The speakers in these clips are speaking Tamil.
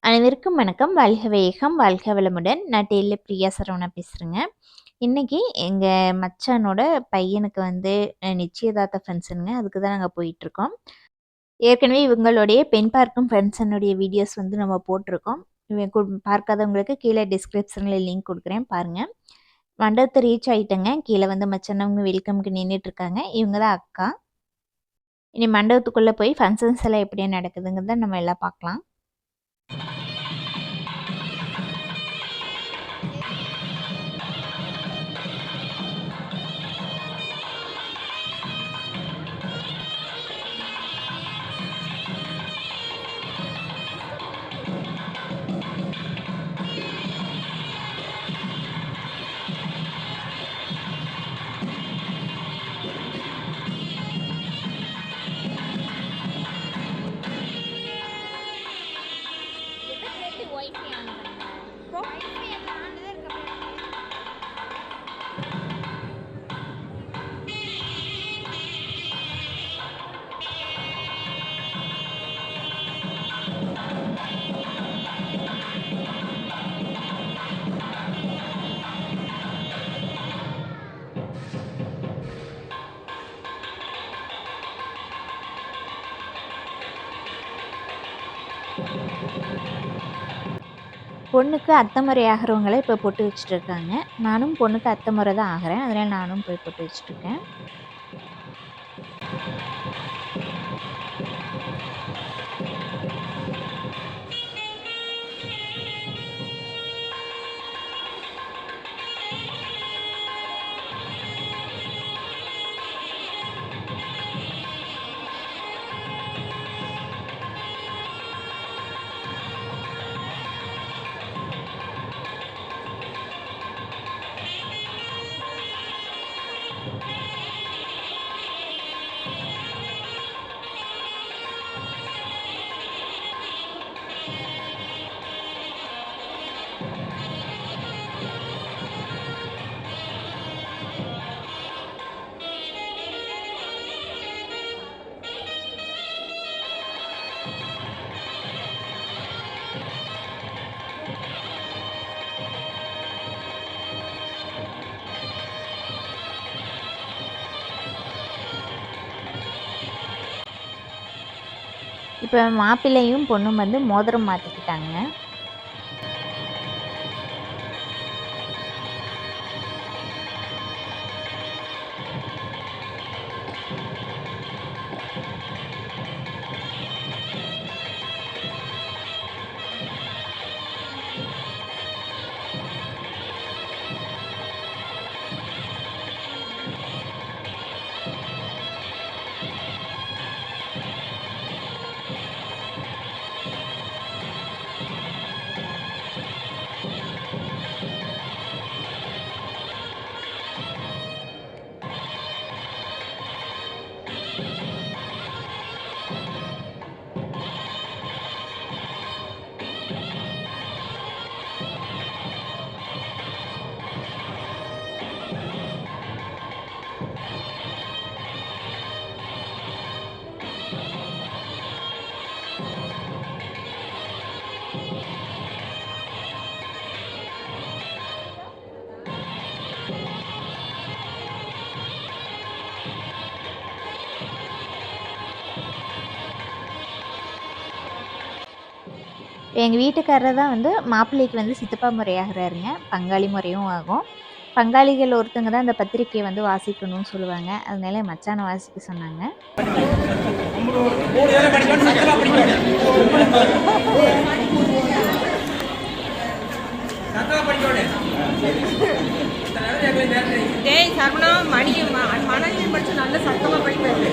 அனைவருக்கும் வணக்கம். வாழ்க வையகம், வாழ்க வளமுடன். நான் டெய்லர் பிரியா சரவணா பேசுகிறேங்க. இன்றைக்கி எங்கள் மச்சானோட பையனுக்கு நிச்சயதார்த்த ஃபங்க்ஷனுங்க. அதுக்கு தான் நாங்கள் போயிட்டுருக்கோம். ஏற்கனவே இவங்களுடைய பெண் பார்க்கும் ஃபங்க்ஷனுடைய வீடியோஸ் நம்ம போட்டிருக்கோம். பார்க்காதவங்களுக்கு கீழே டிஸ்கிரிப்ஷனில் லிங்க் கொடுக்குறேன், பாருங்கள். மண்டபத்தை ரீச் ஆகிட்டேங்க. கீழே மச்சான் அவங்க வெல்கம்க்கு நின்றுட்டுருக்காங்க. இவங்க தான் அக்கா. இனி மண்டபத்துக்குள்ளே போய் ஃபங்க்ஷன்ஸ் எல்லாம் எப்படியே நடக்குதுங்கிறத நம்ம எல்லாம் பார்க்கலாம். பொண்ணுக்கு அத்தை முறை ஆகிறவங்கள இப்போ பொட்டு வச்சுட்டு இருக்காங்க. நானும் பொண்ணுக்கு அத்தை முறை தான் ஆகிறேன். அதனால் நானும் போய் பொட்டு வச்சுட்ருக்கேன். இப்போ மாப்பிள்ளையும் பொண்ணும் மோதிரம் மாற்றிக்கிட்டாங்க. எங்கள் வீட்டுக்காரர் தான் மாப்பிள்ளைக்கு சித்தப்பா முறையாகிறாருங்க. பங்காளி முறையும் ஆகும். பங்காளிகள் ஒருத்தங்க தான் அந்த பத்திரிக்கையை வாசிக்கணும்னு சொல்லுவாங்க. அதனால மச்சானை வாசிக்க சொன்னாங்க. டேய் சரவணா மணி படிச்சு நல்ல சத்தமா படிக்கிறது.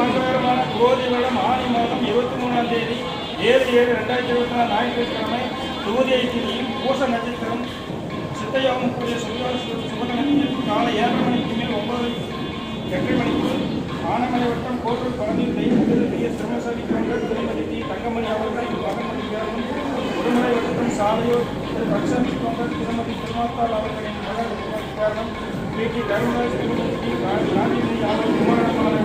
மங்களகரமான குரோதி வருடம் ஆனி மாதம் 23ஆம் தேதி 7/7/2024 ஞாயிற்றுக்கிழமை துவதியை திதியில் பூச நட்சத்திரம் சித்தையாவும் கூடிய சுபத நட்சத்திரம் காலை 7:30 மணிக்கு மேல் 8 மணிக்கு ஆனமலை வட்டம் கோட்டூர் பழனியில் தெய்வத்திய சிரமசாமி கவுண்டர் திருமதி டி தங்கமணி அவர்களின் மகன்மணி பேரனும் உடுமலை வட்டம் சாலையூர் திரு பக்ஷமி கவுண்டர் திருமதி திருமாத்தாள் அவர்களின் மகன் பேரனும் டி தருணராஜ் திருமதி டி காந்திமணி அவர்கள் குமாரமான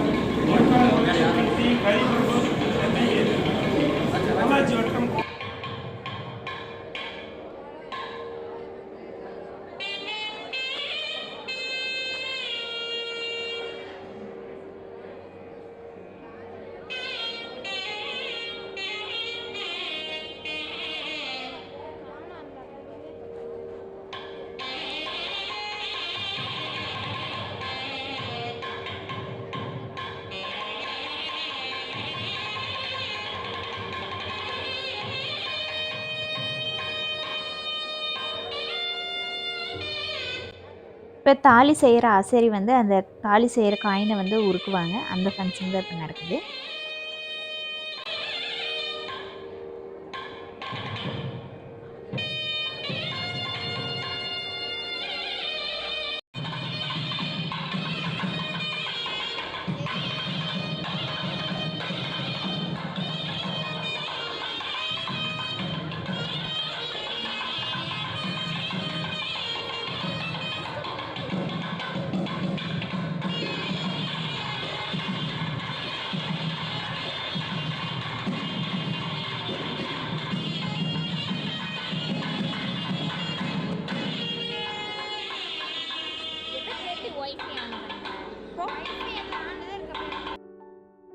இப்போ தாலி செய்கிற ஆசாரி வந்து அந்த தாலி செய்கிற காயினை வந்து உருக்குவாங்க. அந்த ஃபங்க்ஷன் தான் இப்போ நடக்குது.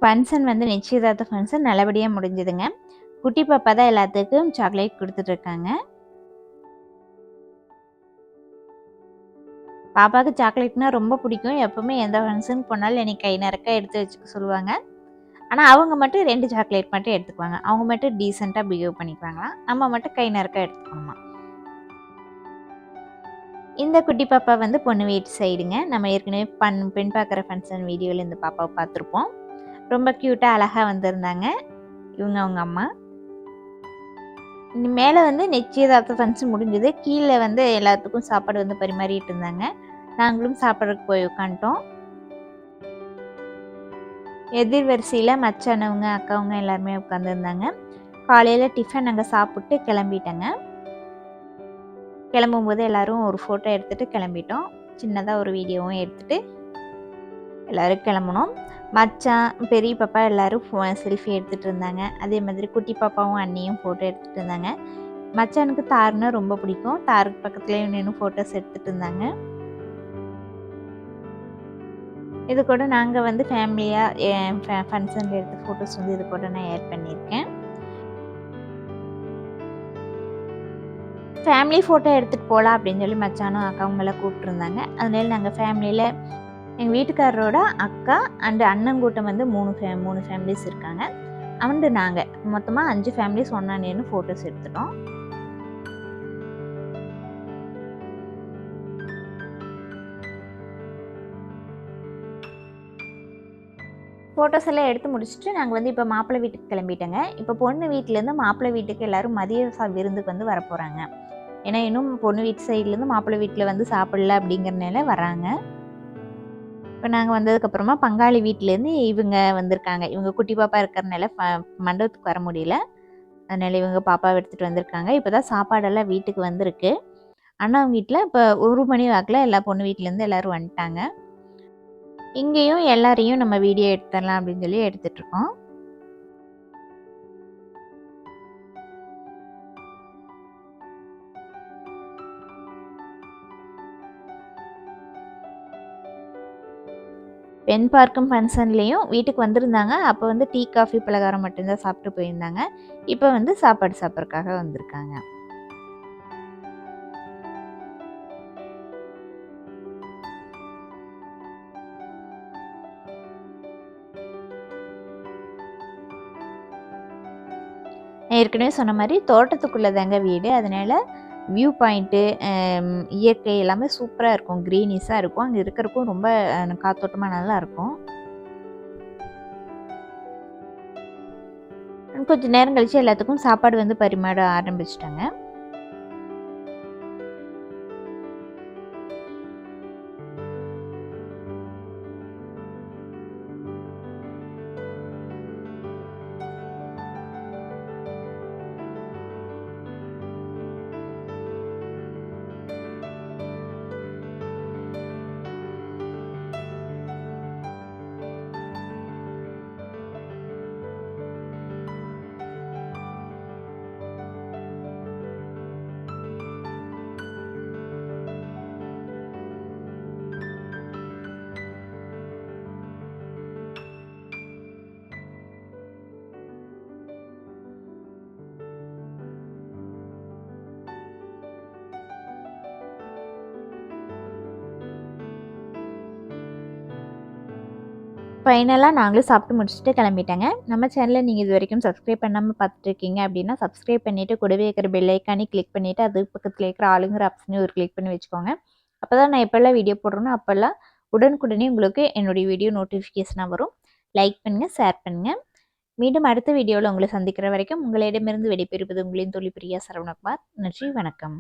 ஃபங்க்ஷன் வந்து நிச்சயதார்த்த ஃபங்க்ஷன் நல்லபடியாக முடிஞ்சுதுங்க. குட்டி பாப்பா தான் எல்லாத்துக்கும் சாக்லேட் கொடுத்துட்ருக்காங்க. பாப்பாவுக்கு சாக்லேட்னா ரொம்ப பிடிக்கும். எப்போவுமே எந்த ஃபங்க்ஷனுக்கு போனாலும் என்னை கை நிறக்க எடுத்து வச்சுக்க சொல்லுவாங்க. ஆனால் அவங்க மட்டும் 2 சாக்லேட் மட்டும் எடுத்துக்குவாங்க. அவங்க மட்டும் டீசெண்டாக பிஹேவ் பண்ணிக்குவாங்களாம். நம்ம மட்டும் கை நிறக்க எடுத்துக்கணுமா. இந்த குட்டி பாப்பா வந்து பொண்ணு வீட்டு சைடுங்க. நம்ம ஏற்கனவே பெண் பார்க்குற ஃபங்க்ஷன் வீடியோவில் இந்த பாப்பாவை பார்த்துருப்போம். ரொம்ப க்யூட்டாக அழகாக வந்திருந்தாங்க. இவங்க அவங்க அம்மா. மேலே வந்து நிச்சயதார்த்த ஃபங்க்ஷன் முடிஞ்சது. கீழே வந்து எல்லாத்துக்கும் சாப்பாடு வந்து பரிமாறிட்டு இருந்தாங்க. நாங்களும் சாப்பிட்றதுக்கு போய் உட்காந்துட்டோம். எதிர் வரிசையில் மச்சானவங்க அக்காவங்க எல்லாருமே உட்காந்துருந்தாங்க. காலையில் டிஃபன் நாங்கள் சாப்பிட்டு கிளம்பிட்டேங்க. கிளம்பும்போது எல்லோரும் ஒரு ஃபோட்டோ எடுத்துகிட்டு கிளம்பிட்டோம். சின்னதாக ஒரு வீடியோவும் எடுத்துகிட்டு எல்லோரும் கிளம்புனோம். மச்சான் பெரிய பாப்பா எல்லோரும் செல்ஃபி எடுத்துகிட்டு இருந்தாங்க. அதே மாதிரி குட்டி பாப்பாவும் அண்ணியும் ஃபோட்டோ எடுத்துகிட்டு இருந்தாங்க. மச்சானுக்கு தார்னா ரொம்ப பிடிக்கும். தாருக்கு பக்கத்துலேயும் நின்று ஃபோட்டோஸ் எடுத்துகிட்டு இருந்தாங்க. இது கூட நாங்கள் வந்து ஃபேமிலியாக ஃபங்க்ஷனில் எடுத்த ஃபோட்டோஸ் வந்து இது கூட நான் ஆட் பண்ணியிருக்கேன். ஃபேமிலி ஃபோட்டோ எடுத்துகிட்டு போகலாம் அப்படின்னு சொல்லி மச்சானும் அக்காவங்களாம் கூப்பிட்ருந்தாங்க. அதனால நாங்கள் ஃபேமிலியில் எங்கள் வீட்டுக்காரரோட அக்கா அண்டு அண்ணன் கூட்டம் வந்து மூணு ஃபேமிலிஸ் இருக்காங்க. அண்டு நாங்கள் மொத்தமாக 5 ஃபேமிலிஸ் ஒன்றா நின்று ஃபோட்டோஸ் எடுத்துட்டோம். ஃபோட்டோஸ் எல்லாம் எடுத்து முடிச்சுட்டு நாங்கள் வந்து இப்போ மாப்பிள்ளை வீட்டுக்கு கிளம்பிட்டோங்க. இப்போ பொண்ணு வீட்டிலேருந்து மாப்பிள்ளை வீட்டுக்கு எல்லோரும் மதிய விருந்துக்கு வந்து வரப்போகிறாங்க. ஏன்னா இன்னும் பொண்ணு வீட்டு சைட்லேருந்து மாப்பிள்ளை வீட்டில் வந்து சாப்பிடல அப்படிங்கிறனால வராங்க. இப்போ நாங்கள் வந்ததுக்கப்புறமா பங்காளி வீட்டிலேருந்து இவங்க வந்திருக்காங்க. இவங்க குட்டி பாப்பா இருக்கிறனால மண்டபத்துக்கு வர முடியல. அதனால் இவங்க பாப்பாவை எடுத்துகிட்டு வந்திருக்காங்க. இப்போ தான் சாப்பாடெல்லாம் வீட்டுக்கு வந்திருக்கு. அண்ணா வீட்டில் இப்போ 1 மணி வாக்கில் எல்லா பொண்ணு வீட்டிலேருந்து எல்லோரும் வந்துட்டாங்க. இங்கேயும் எல்லாரையும் நம்ம வீடியோ எடுத்துடலாம் அப்படின்னு சொல்லி எடுத்துட்ருக்கோம். பெண் பார்க்கும் ஃபங்க்ஷன்லேயும் வீட்டுக்கு வந்திருந்தாங்க. அப்போ வந்து டீ காஃபி பலகாரம் மட்டும்தான் சாப்பிட்டு போயிருந்தாங்க. இப்போ வந்து சாப்பாடு சாப்பிட்றதுக்காக வந்திருக்காங்க. ஏற்கனவே சொன்ன மாதிரி தோட்டத்துக்குள்ளே தாங்க வீடு. அதனால் வியூ பாயிண்ட்டு இயற்கை எல்லாமே சூப்பராக இருக்கும். க்ரீனிஸாக இருக்கும். அங்கே இருக்கிறக்கும் ரொம்ப காத்தோட்டமாக நல்லாயிருக்கும். கொஞ்சம் நேரம் கழித்து எல்லாத்துக்கும் சாப்பாடு வந்து பரிமாற ஆரம்பிச்சிட்டாங்க. ஃபைனலாக நாங்களும் சாப்பிட்டு முடிச்சுட்டு கிளம்பிட்டேங்க. நம்ம சேனலை நீங்கள் இது வரைக்கும் சப்ஸ்கிரைப் பண்ணாமல் பார்த்துட்ருக்கீங்க அப்படின்னா சப்ஸ்கிரைப் பண்ணிவிட்டு கூடவே இருக்கிற பெல் ஐக்கானே கிளிக் பண்ணிவிட்டு அது பக்கத்தில் இருக்கிற ஆளுங்கிற ஆப்ஷனையும் ஒரு கிளிக் பண்ணி வச்சுக்கோங்க. அப்போ தான் நான் எப்போல்லாம் வீடியோ போடுறேனோ அப்போல்லாம் உடனுக்குடனே உங்களுக்கு என்னுடைய வீடியோ நோட்டிஃபிகேஷனாக வரும். லைக் பண்ணுங்கள், ஷேர் பண்ணுங்கள். மீண்டும் அடுத்த வீடியோவில் உங்களை சந்திக்கிற வரைக்கும் உங்களிடமிருந்து விடைபெறுவது உங்களின் தோழி பிரியா சரவணகுமார். நன்றி, வணக்கம்.